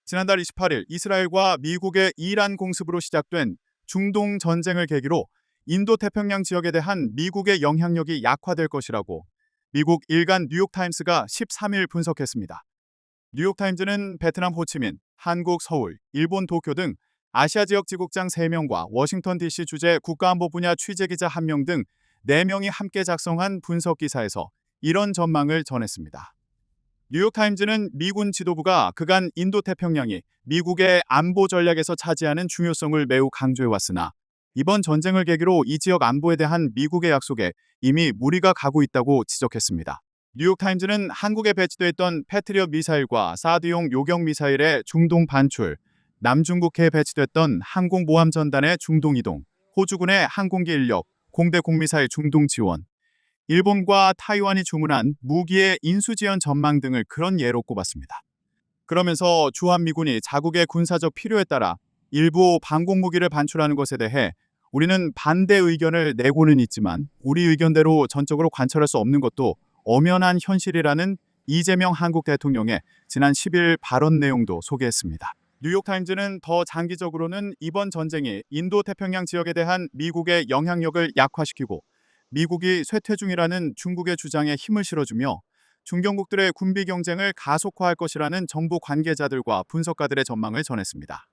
지난달 28일 이스라엘과 미국의 이란 공습으로 시작된 중동 전쟁을 계기로 인도 태평양 지역에 대한 미국의 영향력이 약화될 것이라고 미국 일간 뉴욕타임스가 13일 분석했습니다. 뉴욕타임즈는 베트남 호치민, 한국 서울, 일본 도쿄 등 아시아 지역 지국장 3명과 워싱턴 DC 주재 국가안보 분야 취재기자 1명 등 4명이 함께 작성한 분석 기사에서 이런 전망을 전했습니다. 뉴욕타임즈는 미군 지도부가 그간 인도태평양이 미국의 안보 전략에서 차지하는 중요성을 매우 강조해왔으나 이번 전쟁을 계기로 이 지역 안보에 대한 미국의 약속에 이미 무리가 가고 있다고 지적했습니다. 뉴욕타임즈는 한국에 배치돼 있던 패트리엇 미사일과 사드용 요격 미사일의 중동 반출, 남중국해에 배치됐던 항공모함전단의 중동 이동, 호주군의 항공기 인력, 공대 공미사일 중동 지원, 일본과 타이완이 주문한 무기의 인수지원 전망 등을 그런 예로 꼽았습니다. 그러면서 주한미군이 자국의 군사적 필요에 따라 일부 방공무기를 반출하는 것에 대해 우리는 반대 의견을 내고는 있지만 우리 의견대로 전적으로 관철할 수 없는 것도 엄연한 현실이라는 이재명 한국 대통령의 지난 10일 발언 내용도 소개했습니다. 뉴욕타임즈는 더 장기적으로는 이번 전쟁이 인도태평양 지역에 대한 미국의 영향력을 약화시키고 미국이 쇠퇴 중이라는 중국의 주장에 힘을 실어주며 중견국들의 군비 경쟁을 가속화할 것이라는 정부 관계자들과 분석가들의 전망을 전했습니다.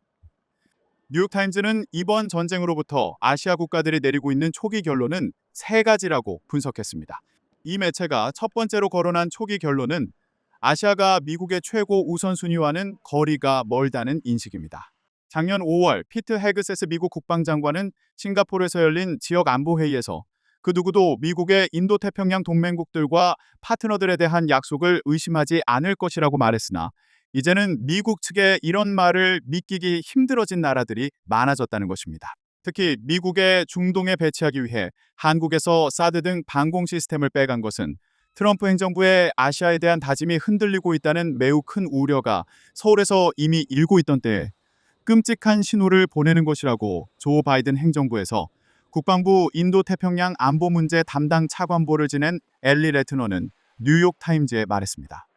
뉴욕타임즈는 이번 전쟁으로부터 아시아 국가들이 내리고 있는 초기 결론은 3가지라고 분석했습니다. 이 매체가 첫 번째로 거론한 초기 결론은 아시아가 미국의 최고 우선순위와는 거리가 멀다는 인식입니다. 작년 5월 피트 헤그세스 미국 국방장관은 싱가포르에서 열린 지역안보회의에서 그 누구도 미국의 인도태평양 동맹국들과 파트너들에 대한 약속을 의심하지 않을 것이라고 말했으나 이제는 미국 측의 이런 말을 믿기기 힘들어진 나라들이 많아졌다는 것입니다. 특히 미국의 중동에 배치하기 위해 한국에서 사드 등 방공 시스템을 빼간 것은 트럼프 행정부의 아시아에 대한 다짐이 흔들리고 있다는 매우 큰 우려가 서울에서 이미 일고 있던 때에 끔찍한 신호를 보내는 것이라고 조 바이든 행정부에서 국방부 인도태평양 안보 문제 담당 차관보를 지낸 엘리 레트너는 뉴욕타임즈에 말했습니다.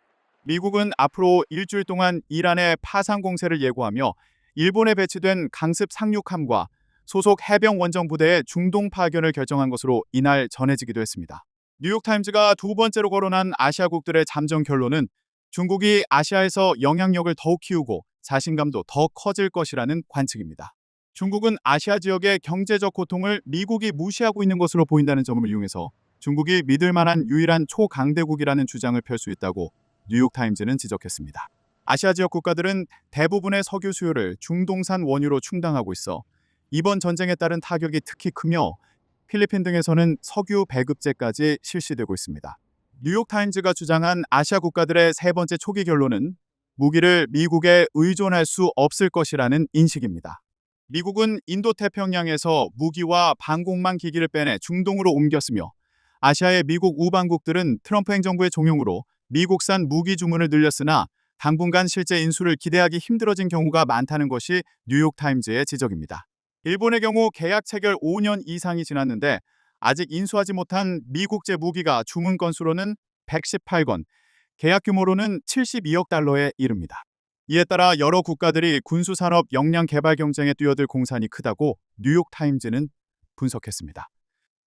미국은 앞으로 일주일 동안 이란의 파상 공세를 예고하며 일본에 배치된 강습 상륙함과 소속 해병 원정 부대의 중동 파견을 결정한 것으로 이날 전해지기도 했습니다. 뉴욕타임즈가 두 번째로 거론한 아시아국들의 잠정 결론은 중국이 아시아에서 영향력을 더욱 키우고 자신감도 더 커질 것이라는 관측입니다. 중국은 아시아 지역의 경제적 고통을 미국이 무시하고 있는 것으로 보인다는 점을 이용해서 중국이 믿을 만한 유일한 초강대국이라는 주장을 펼 수 있다고 뉴욕타임즈는 지적했습니다. 아시아 지역 국가들은 대부분의 석유 수요를 중동산 원유로 충당하고 있어 이번 전쟁에 따른 타격이 특히 크며 필리핀 등에서는 석유 배급제까지 실시되고 있습니다. 뉴욕타임즈가 주장한 아시아 국가들의 세 번째 초기 결론은 무기를 미국에 의존할 수 없을 것이라는 인식입니다. 미국은 인도태평양에서 무기와 방공망 기기를 빼내 중동으로 옮겼으며 아시아의 미국 우방국들은 트럼프 행정부의 종용으로 미국산 무기 주문을 늘렸으나 당분간 실제 인수를 기대하기 힘들어진 경우가 많다는 것이 뉴욕타임즈의 지적입니다. 일본의 경우 계약 체결 5년 이상이 지났는데 아직 인수하지 못한 미국제 무기가 주문 건수로는 118건, 계약 규모로는 72억 달러에 이릅니다. 이에 따라 여러 국가들이 군수산업 역량 개발 경쟁에 뛰어들 공산이 크다고 뉴욕타임즈는 분석했습니다.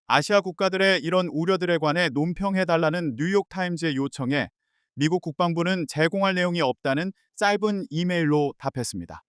아시아 국가들의 이런 우려들에 관해 논평해달라는 뉴욕타임즈의 요청에 미국 국방부는 제공할 내용이 없다는 짧은 이메일로 답했습니다.